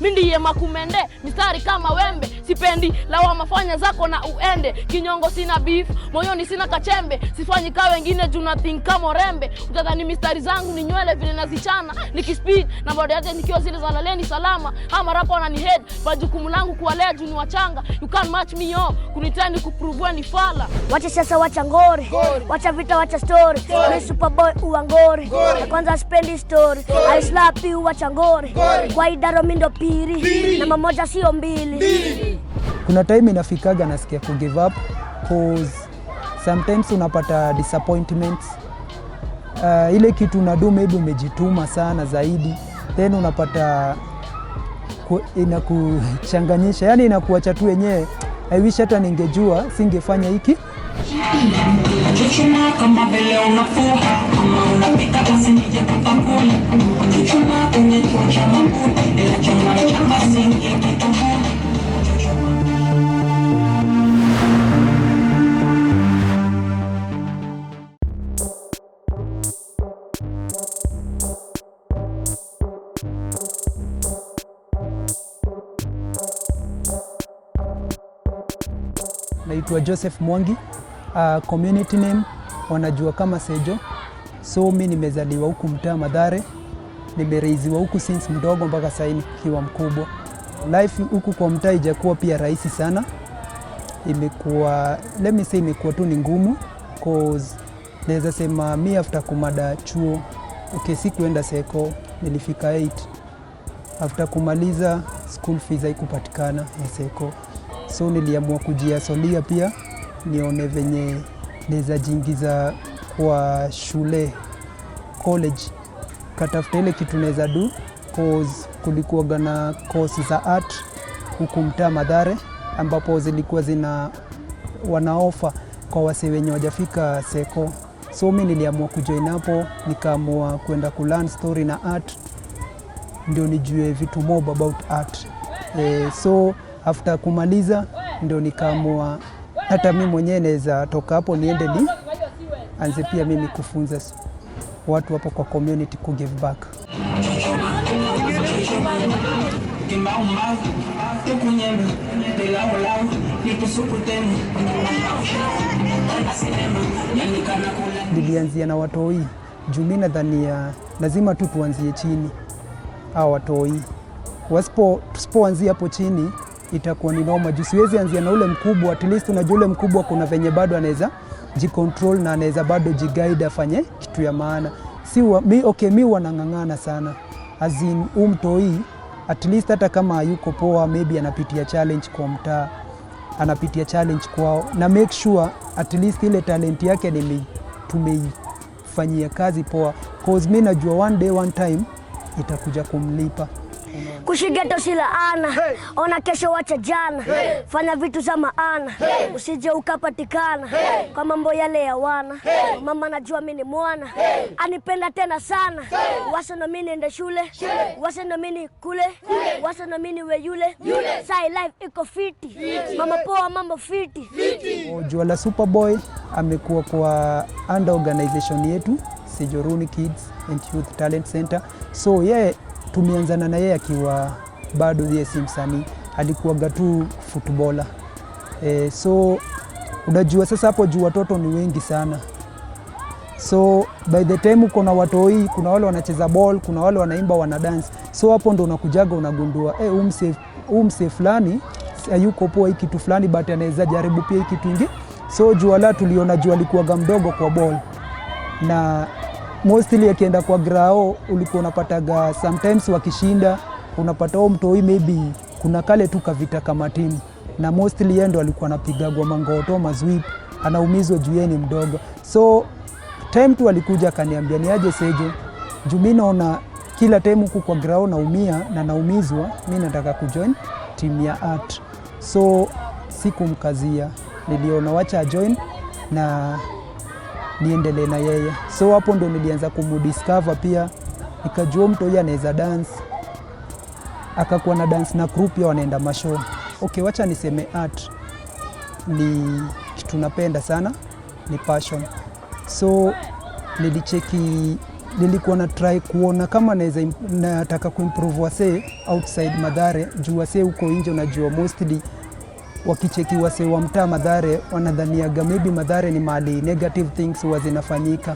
mimi ndiye makumende, mistari kama wembe, sipendi lawama, fanya zako na uende. Kinyongo sina beef, moyoni sina kachembe, sifanyi kama wengine juu na think kama rembe. Utadhani mistari zangu ni nywele vile nazichana, nikispeed na bado yake nikiwa zile za laleni salama. Ama rapa wana ni head, kwa jukumu langu kuwalea juu ni wachanga. You can't match me up, kunitani kuprove ni fala. Wacha sasa, wacha ngori, wacha vita, wacha story. Ni Superboy uangori, na kwanza spendi story. I slap you, wacha ngori, kwa idaro mindo piri, na mamoja sio mbili. Kuna time inafikaga nasikia ku give up, cause sometimes unapata disappointments. Ile kitu unadu maybe umejituma sana zaidi, then unapata inakuchanganyisha, yani inakuacha tu wenyewe. I wish hata ningejua singefanya hiki. Chuchuma kama vile unafuha, kama unapika basi nije kupakuli. Chuchuma kwenye chucha makuni, ila chuma chama singi kitunguu. Naitwa Joseph Mwangi, community name wanajua kama Sejo. So mimi nimezaliwa huku mtaa Mathare, nimereiziwa huku since mdogo mpaka sasa nikiwa mkubwa. Life huku kwa mtaa haijakuwa pia rahisi sana. Imekuwa, let me say, imekuwa tu ni ngumu, cause naweza sema mimi after kumada chuo, okay, sikuenda seko, nilifika 8. After kumaliza school fees haikupatikana ya seko. So niliamua kujiasolia pia nione venye naweza jiingiza kwa shule, college. Katafuta ile kitu naweza do, cause kulikuwa na course za art huku mtaa Mathare ambapo zilikuwa wanaofa kwa wase wenye wajafika seko. So mimi niliamua kujoin hapo, nikaamua kwenda kulearn story na art ndio nijue vitu more about art. So after kumaliza ndio nikaamua hata mimi mwenyewe naweza toka hapo niende anze pia mimi kufunza watu hapo kwa community, ku give back. Nilianzia na watoi juu mimi nadhania lazima tu tuanzie chini. Hao watoi tusipoanzia hapo chini itakuwa ni noma. Juu siwezi anzia na ule mkubwa, at least unajua ule mkubwa kuna venye bado anaweza jicontrol na anaweza bado jiguide afanye kitu ya maana. Mimi wanang'ang'ana sana. As in mtoi at least hata kama yuko poa, maybe anapitia challenge kwa mtaa, anapitia challenge kwao, na make sure at least ile talent yake tumeifanyia kazi poa, cause mimi najua one day one time itakuja kumlipa. Kushigeto sila ana, ona kesho wacha jana, fanya vitu za maana, usije ukapatikana kwa mambo yale ya wana. Mama najua mimi ni mwana, anipenda tena sana, wasa na mimi nenda shule, wasa na mimi kule, wasa na mimi we yule, sai life iko fiti, mama poa mambo fiti. Jua la Superboy amekuwa kwa under organization yetu Sejoruni Kids and Youth Talent Center. So tumeanzana na yeye akiwa bado yeye si msanii, alikuwa tu footballer. So unajua sasa hapo juu watoto ni wengi sana. So by the time uko na watoi, kuna wale wanacheza ball, kuna wale wanaimba, wana dance. So hapo ndo unakujaga unagundua mse fulani hayuko poa hiki kitu fulani, but anaweza jaribu pia hiki kitu ingi. So Juala tuliona Jua alikuwa mdogo kwa ball, na mostly akienda kwa grao ulikuwa unapataga sometimes wakishinda unapata mtoi maybe kuna kale tu kavita kama timu, na mostly yeye ndo alikuwa anapigagwa mangoto mazwip, anaumizwa juu yeye ni mdogo. So time tu alikuja akaniambia niaje Sejo, juu mimi naona kila time huku kwa grao naumia na naumizwa, mimi nataka kujoin timu ya art. So sikumkazia, niliona wacha join na niendelee na yeye. So hapo ndo nilianza kumdiscover pia, nikajua mtu yeye anaweza dance, akakuwa na dance na group ya wanaenda mashow. Okay, wacha niseme art ni kitu napenda sana, ni passion. So nilicheki nilikuwa na try kuona kama nataka kuimprove wasee outside Mathare, juu wasee huko nje unajua mostly wakicheki wasee wa mtaa Mathare wanadhaniaga maybe Mathare ni mahali negative things huwa zinafanyika,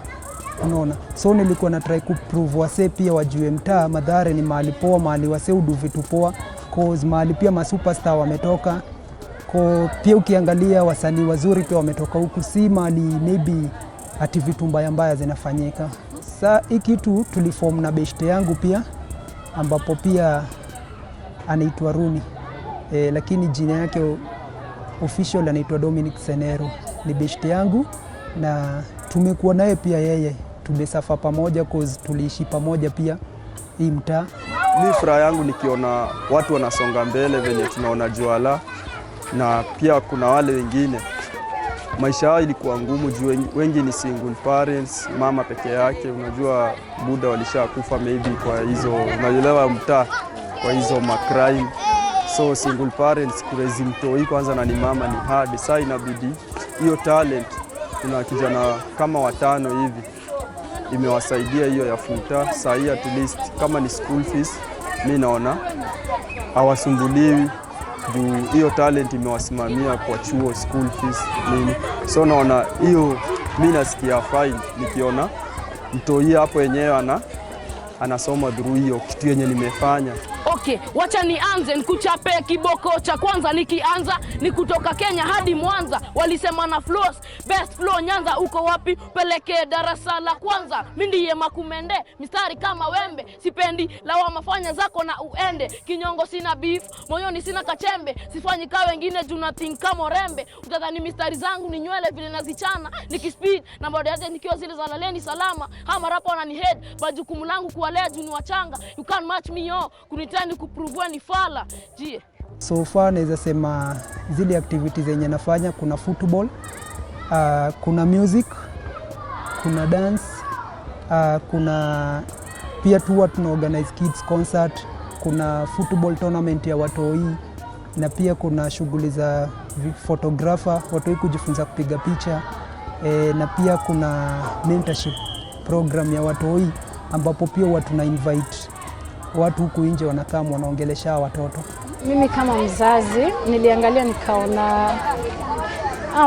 unaona. So nilikuwa na try kuprove wasee pia wajue mtaa Mathare ni mahali poa, mahali wasee hudu vitu poa, cause mahali pia masuperstar wametoka. Pia ukiangalia wasanii wazuri pia wametoka huku, si mahali maybe ati vitu mbaya zinafanyika. Sa hii kitu tuliform na beshte yangu pia, ambapo pia anaitwa Runi, lakini jina yake official anaitwa Dominic Senero. Ni beshte yangu na tumekuwa naye pia, yeye tumesafa pamoja cause tuliishi pamoja pia hii mtaa. Ni furaha yangu nikiona watu wanasonga mbele venye tunaona Juala, na pia kuna wale wengine maisha yao ilikuwa ngumu juu wengi ni single parents, mama peke yake, unajua buda walishakufa maybe kwa hizo, unaelewa mtaa, kwa hizo macrime. So single parents kurezi mtoi kwanza na ni mama ni hard. Sasa inabidi hiyo talent, kuna kijana kama 5 hivi imewasaidia hiyo ya futa. Sasa hii at least kama ni school fees mimi naona hawasumbuliwi juu hiyo talent imewasimamia kwa chuo school fees nini. So naona hiyo mimi nasikia fine nikiona mtoi hapo yenyewe anasoma through hiyo kitu yenye nimefanya. Okay, wacha nianze nikuchape kiboko cha kwanza. Nikianza ni kutoka Kenya hadi Mwanza, walisema na flows best flow Nyanza. Uko wapi? Peleke darasa la kwanza. Mimi ndiye Makumende, mistari kama wembe, sipendi lawama, fanya zako na uende. Kinyongo sina beef, moyoni sina kachembe, sifanyi kawe wengine juu na think kama rembe. Utadhani mistari zangu ni nywele vile nazichana, nikispeed na bado yake nikiwa zile za laleni salama. Hama rapa wanani head, bajukumu langu kuwalea juu ni wachanga. You can't match me yo, kunitani kupruvua ni fala. Jie. So far naweza sema zile activities zenye nafanya, kuna football, kuna music, kuna dance, kuna pia tu tuna organize kids concert, kuna football tournament ya watoi, na pia kuna shughuli za photographer, watoi kujifunza kupiga picha, na pia kuna mentorship program ya watoi ambapo pia watu na invite watu huku nje wanakaa wanaongelesha watoto. Mimi kama mzazi niliangalia nikaona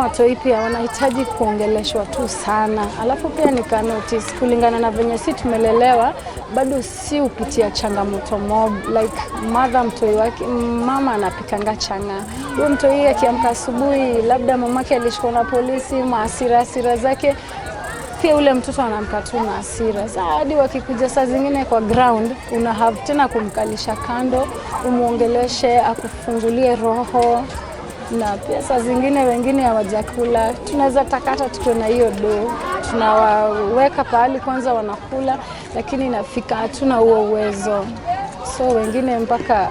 watoi pia wanahitaji kuongeleshwa tu sana. Alafu pia nika notice kulingana na venye si tumelelewa bado si upitia changamoto mob, like mother mtoi wake mama anapikanga changa. Huyo mtoi akiamka asubuhi labda mamake alishikwa na polisi, hasira zake, pia ule mtoto anamka tu na hasira. Sasa hadi wakikuja saa zingine kwa ground una have tena kumkalisha kando, umuongeleshe, akufungulie roho. Na pia saa zingine wengine hawajakula, tunaweza takata tukiwa na hiyo do, tunawaweka pahali kwanza wanakula, lakini inafika hatuna huo uwezo. So wengine mpaka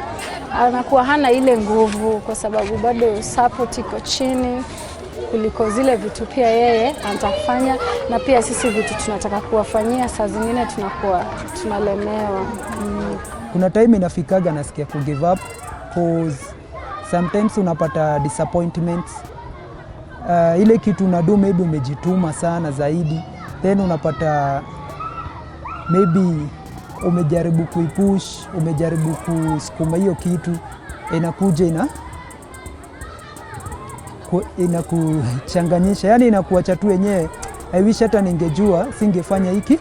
anakuwa hana ile nguvu kwa sababu bado support iko chini kuliko zile vitu pia yeye anatafanya, na pia sisi vitu tunataka kuwafanyia saa zingine tunakuwa tunalemewa. Kuna time inafikaga nasikia ku give up cause sometimes unapata disappointments. Ile kitu unadu maybe umejituma sana zaidi, then unapata maybe umejaribu kuipush, umejaribu kusukuma hiyo kitu, inakuja inakuchanganyisha, yani inakuacha tu wenyewe. I wish hata ningejua singefanya hiki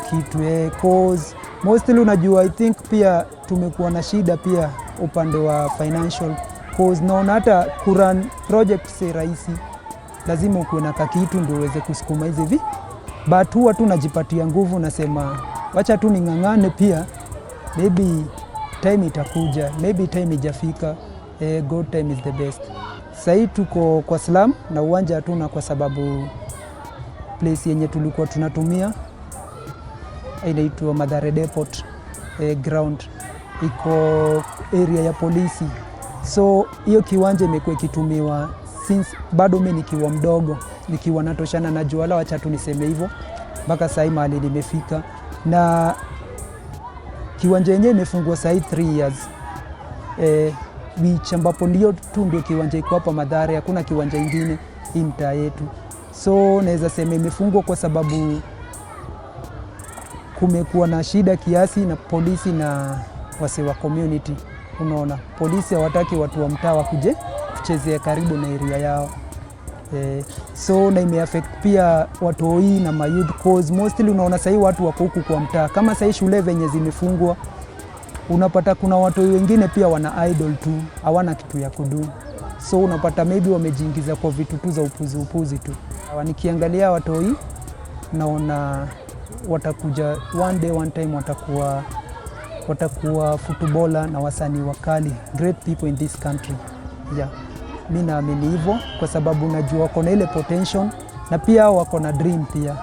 kitu cause mostly unajua I think pia tumekuwa na shida pia upande wa financial cause naona hata kurun project si rahisi, lazima ukuwe na kitu ndio uweze kusukuma hizi but huwa tu najipatia nguvu, nasema wacha tu ning'ang'ane, pia maybe time itakuja, maybe time ijafika. God time is the best. Sasa tuko kwa slum na uwanja hatuna kwa sababu place yenye tulikuwa tunatumia inaitwa Mathare Depot ground, iko area ya polisi. So hiyo kiwanja imekuwa ikitumiwa since bado mimi nikiwa mdogo, nikiwa natoshana na Juala, wacha tu niseme hivyo, mpaka sasa mahali nimefika. Na kiwanja yenyewe imefungwa sasa 3 years. Ambapo ndio kiwanja iko hapa Mathare, hakuna kiwanja ingine hii mtaa yetu. So naweza sema imefungwa kwa sababu kumekuwa na shida kiasi na polisi na wase wa community. Unaona, polisi hawataki watu wa mtaa wakuje kuchezea karibu na area yao. So na imeaffect pia watoi na mayouth cause mostly unaona sahii watu wako huku kwa mtaa. Kama sahii shule venye zimefungwa, unapata kuna watoi wengine pia wana idle tu, hawana kitu ya kudu. So unapata maybe wamejiingiza kwa vitu tu za upuzi tu. Nikiangalia watoi naona watakuja one day one time watakuwa footballer na wasanii wakali, great people in this country. Yeah. Mimi naamini hivyo kwa sababu najua wako na ile potential na pia wako na dream pia.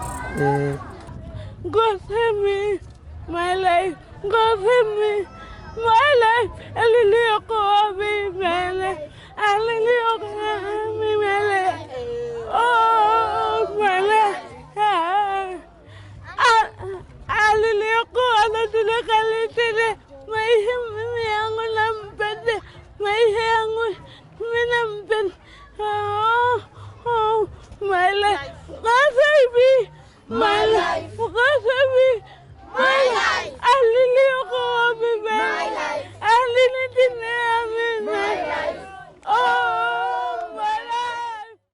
God save me, my life. God save me, my life. Aliliokoa mimi, aliliokoa mimi. Oh, my life. Aliliokoa na tunakalitile. Maisha mimi yangu nampende. Maisha yangu mimi nampende. Oh, my life. God save me, my